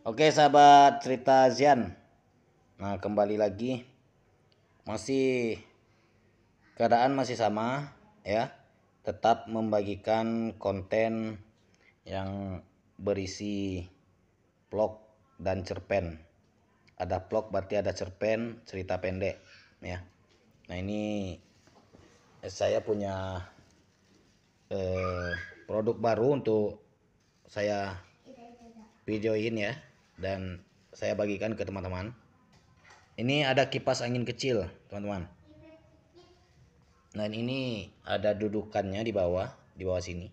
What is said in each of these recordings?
Oke sahabat cerita Zian. Nah kembali lagi. Masih keadaan masih sama ya. Tetap membagikan konten yang berisi vlog dan cerpen. Ada vlog berarti ada cerpen, cerita pendek ya. Nah ini saya punya produk baru untuk saya videoin ya, dan saya bagikan ke teman-teman. Ini ada kipas angin kecil, teman-teman. Nah, ini ada dudukannya di bawah sini.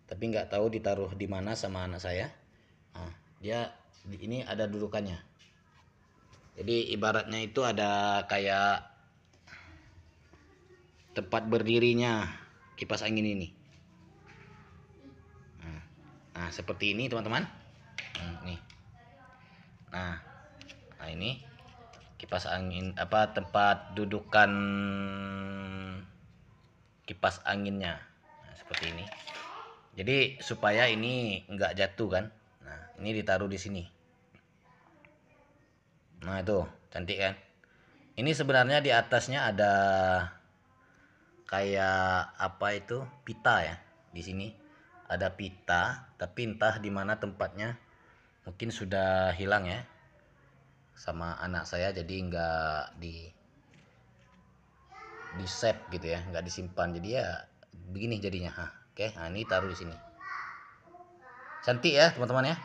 Tapi nggak tahu ditaruh di mana sama anak saya. Nah, dia ini ada dudukannya. Jadi ibaratnya itu ada kayak tempat berdirinya kipas angin ini. Nah, seperti ini teman-teman. Nih. Nah, ini kipas angin apa tempat dudukan kipas anginnya. Nah, seperti ini. Jadi supaya ini nggak jatuh kan. Nah, ini ditaruh di sini. Nah, itu cantik kan. Ini sebenarnya di atasnya ada kayak apa itu pita ya. Di sini ada pita, tapi entah di mana tempatnya. Mungkin sudah hilang ya sama anak saya, jadi nggak di save gitu ya, nggak disimpan. Jadi ya begini jadinya. Oke, nah ini taruh di sini. Cantik ya teman-teman ya.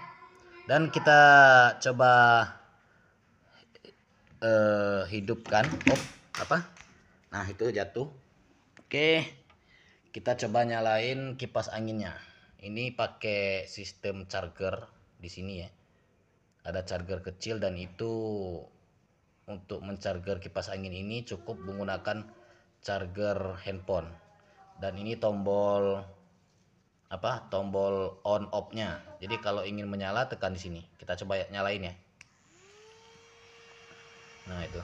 Dan kita coba hidupkan. Apa? Nah, itu jatuh. Oke. Kita coba nyalain kipas anginnya. Ini pakai sistem charger di sini ya. Ada charger kecil, dan itu untuk mencharger kipas angin ini cukup menggunakan charger handphone. Dan ini tombol tombol on off-nya. Jadi kalau ingin menyala tekan di sini. Kita coba nyalain ya. Nah, itu.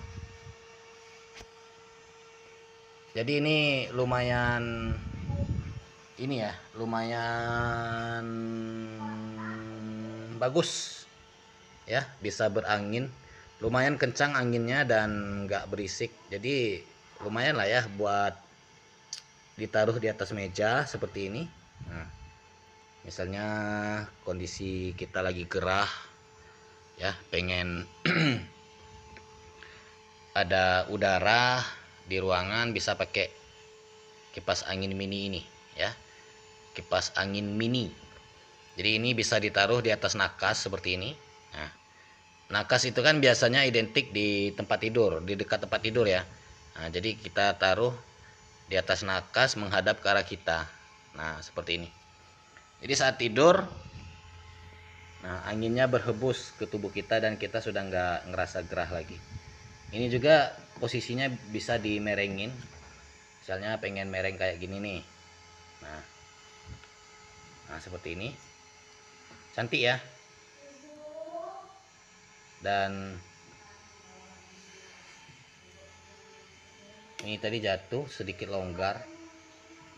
Jadi ini lumayan bagus ya, bisa berangin, lumayan kencang anginnya dan nggak berisik. Jadi lumayan lah ya buat ditaruh di atas meja seperti ini. Nah, misalnya kondisi kita lagi gerah ya, pengen ada udara di ruangan, bisa pakai kipas angin mini ini ya, kipas angin mini. Jadi ini bisa ditaruh di atas nakas seperti ini. Nah, nakas itu kan biasanya identik di tempat tidur, di dekat tempat tidur ya. Nah, jadi kita taruh di atas nakas menghadap ke arah kita. Nah, seperti ini. Jadi saat tidur, nah anginnya berhembus ke tubuh kita dan kita sudah nggak ngerasa gerah lagi. Ini juga posisinya bisa dimerengin. Misalnya pengen mereng kayak gini nih. Nah, seperti ini. Cantik ya. Dan ini tadi jatuh sedikit longgar,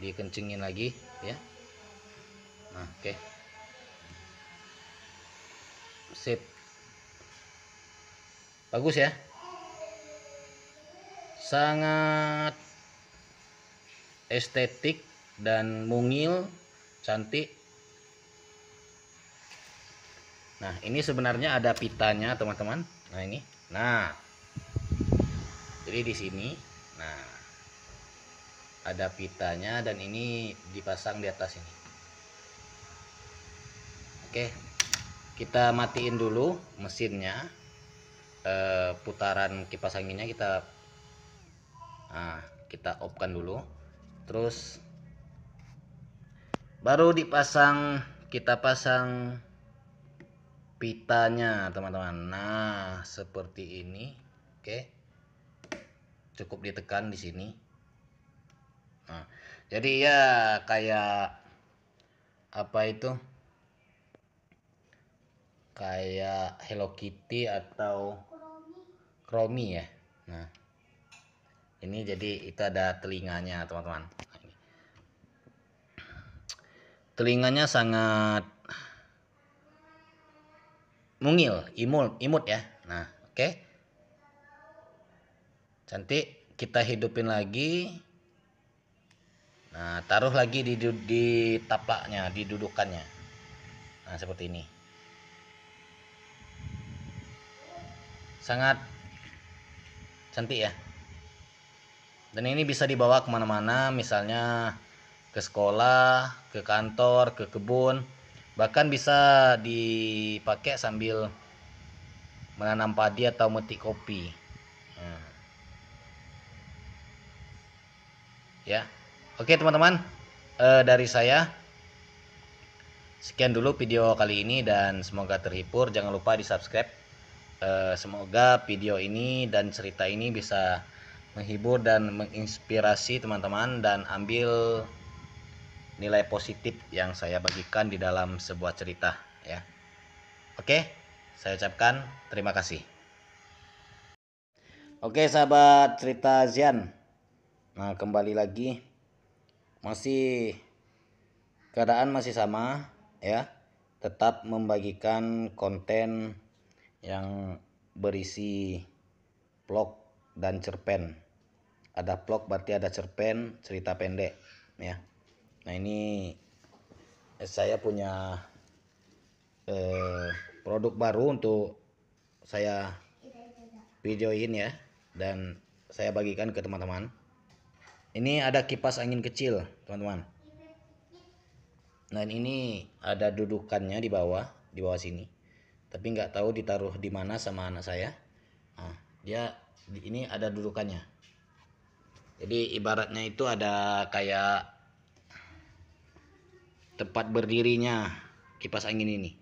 dikencingin lagi ya. Nah, oke. Sip. Bagus ya. Sangat estetik dan mungil, cantik. Nah, ini sebenarnya ada pitanya, teman-teman. Nah, ini. Nah. Jadi di sini, nah, ada pitanya dan ini dipasang di atas ini. Oke. Kita matiin dulu mesinnya. Putaran kipas anginnya kita off-kan dulu. Terus baru kita pasang pitanya, teman-teman. Nah, seperti ini. Oke. Cukup ditekan di sini. Nah, jadi ya kayak apa itu? Kayak Hello Kitty atau Chromie ya. Nah, ini jadi itu ada telinganya, teman-teman. Telinganya sangat mungil, imut ya. Nah, oke. Cantik, kita hidupin lagi. Nah, taruh lagi di tapaknya, di dudukannya. Nah, seperti ini. Sangat cantik ya. Dan ini bisa dibawa kemana-mana, misalnya ke sekolah, ke kantor, ke kebun. Bahkan bisa dipakai sambil menanam padi atau metik kopi. Nah, ya, oke teman-teman, dari saya sekian dulu video kali ini dan semoga terhibur. Jangan lupa di subscribe. Semoga video ini dan cerita ini bisa menghibur dan menginspirasi teman-teman dan ambil nilai positif yang saya bagikan di dalam sebuah cerita ya. Oke, saya ucapkan terima kasih. Oke sahabat cerita Zian. Nah, kembali lagi. Masih keadaan masih sama ya. Tetap membagikan konten yang berisi vlog dan cerpen. Ada vlog berarti ada cerpen, cerita pendek ya. Nah, ini saya punya produk baru untuk saya videoin ya, dan saya bagikan ke teman-teman. Ini ada kipas angin kecil teman-teman. Nah, ini ada dudukannya di bawah sini, tapi nggak tahu ditaruh di mana sama anak saya. Nah, dia ini ada dudukannya, jadi ibaratnya itu ada kayak tempat berdirinya kipas angin ini.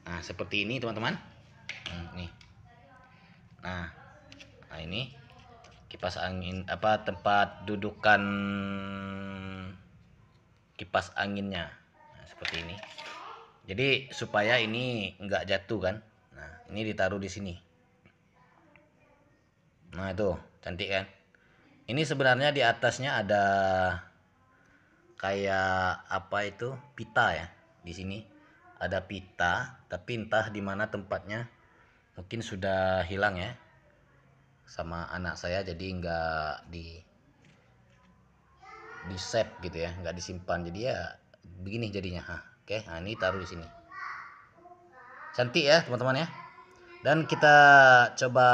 Nah, seperti ini teman-teman. Nih. Nah, ini kipas angin tempat dudukan kipas anginnya. Nah, seperti ini. Jadi supaya ini nggak jatuh kan. Nah, ini ditaruh di sini. Nah, itu cantik kan. Ini sebenarnya di atasnya ada kayak apa itu, pita ya. Di sini ada pita, tapi entah di mana tempatnya, mungkin sudah hilang ya sama anak saya, jadi nggak di save gitu ya, nggak disimpan, jadi ya begini jadinya. Oke, nah ini taruh di sini. Cantik ya teman-teman ya. Dan kita coba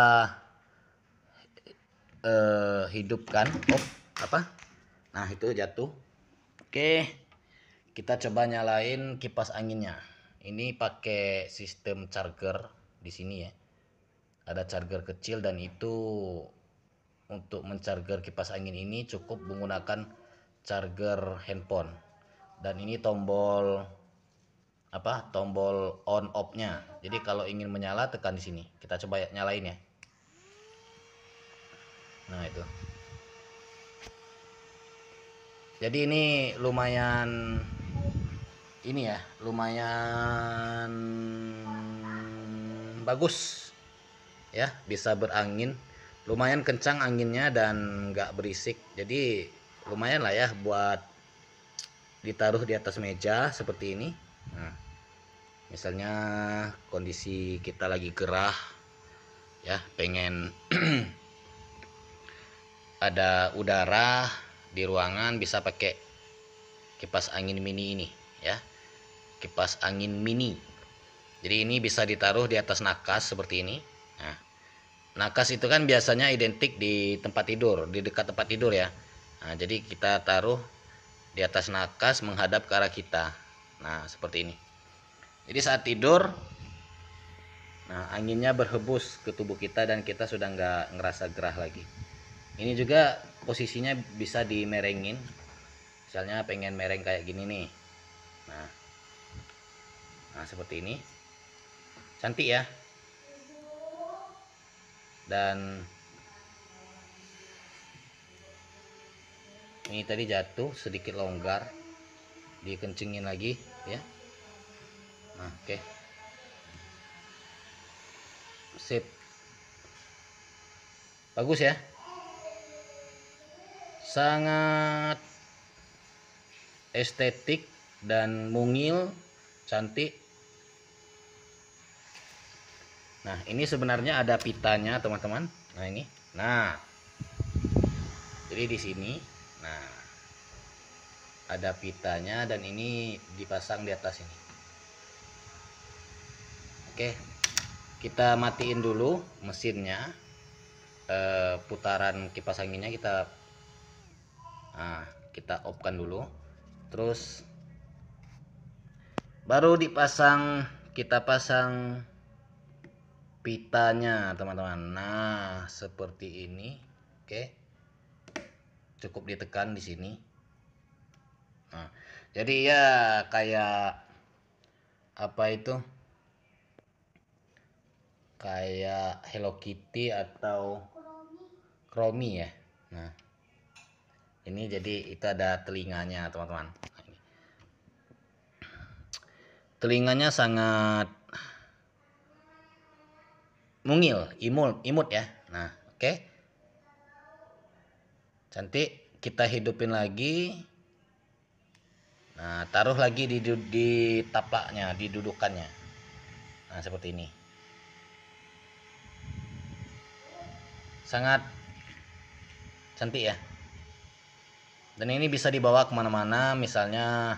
hidupkan. Nah, itu jatuh. Oke, kita coba nyalain kipas anginnya. Ini pakai sistem charger di sini ya. Ada charger kecil, dan itu untuk mencharger kipas angin ini cukup menggunakan charger handphone. Dan ini tombol tombol on off nya. Jadi kalau ingin menyala tekan di sini. Kita coba nyalain ya. Nah, itu. Jadi ini lumayan bagus ya, bisa berangin, lumayan kencang anginnya dan nggak berisik. Jadi lumayan lah ya buat ditaruh di atas meja seperti ini. Nah, misalnya kondisi kita lagi gerah ya, pengen ada udara di ruangan, bisa pakai kipas angin mini ini ya, kipas angin mini. Jadi ini bisa ditaruh di atas nakas seperti ini. Nah, nakas itu kan biasanya identik di tempat tidur, di dekat tempat tidur ya. Nah, jadi kita taruh di atas nakas menghadap ke arah kita. Nah, seperti ini. Jadi saat tidur, nah anginnya berhembus ke tubuh kita dan kita sudah nggak ngerasa gerah lagi. Ini juga posisinya bisa dimerengin. Misalnya pengen mereng kayak gini nih. Nah, seperti ini. Cantik ya. Dan ini tadi jatuh sedikit longgar, dikencingin lagi ya. Nah, oke. Sip. Bagus ya. Sangat estetik dan mungil, cantik. Nah, ini sebenarnya ada pitanya, teman-teman. Nah, ini. Nah. Jadi di sini, nah, ada pitanya dan ini dipasang di atas ini. Oke. Kita matiin dulu mesinnya. Putaran kipas anginnya kita off-kan dulu. Terus baru kita pasang pitanya, teman-teman. Nah, seperti ini. Oke. Cukup ditekan di sini. Nah, jadi ya kayak apa itu? Kayak Hello Kitty atau Chromie ya. Nah, ini jadi itu ada telinganya, teman-teman. Telinganya sangat mungil, imut ya. Nah, oke. Cantik, kita hidupin lagi. Nah, taruh lagi di tapaknya, di dudukannya. Nah, seperti ini. Sangat cantik ya. Dan ini bisa dibawa kemana-mana, misalnya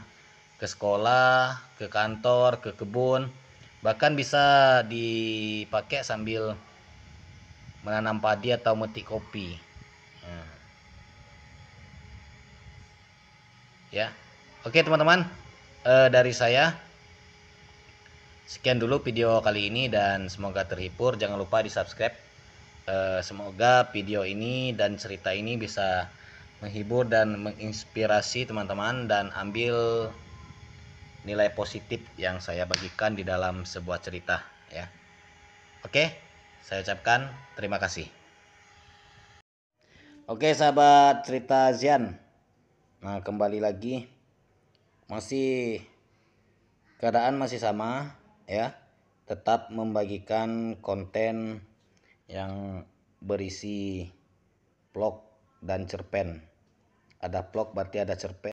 ke sekolah, ke kantor, ke kebun. Bahkan bisa dipakai sambil menanam padi atau metik kopi. Nah. Ya, oke teman-teman, dari saya sekian dulu video kali ini dan semoga terhibur. Jangan lupa di subscribe. Semoga video ini dan cerita ini bisa menghibur dan menginspirasi teman-teman dan ambil nilai positif yang saya bagikan di dalam sebuah cerita ya. Oke, saya ucapkan terima kasih. Oke sahabat cerita Zian. Nah, kembali lagi. Keadaan masih sama ya. Tetap membagikan konten yang berisi vlog dan cerpen. Ada vlog berarti ada cerpen.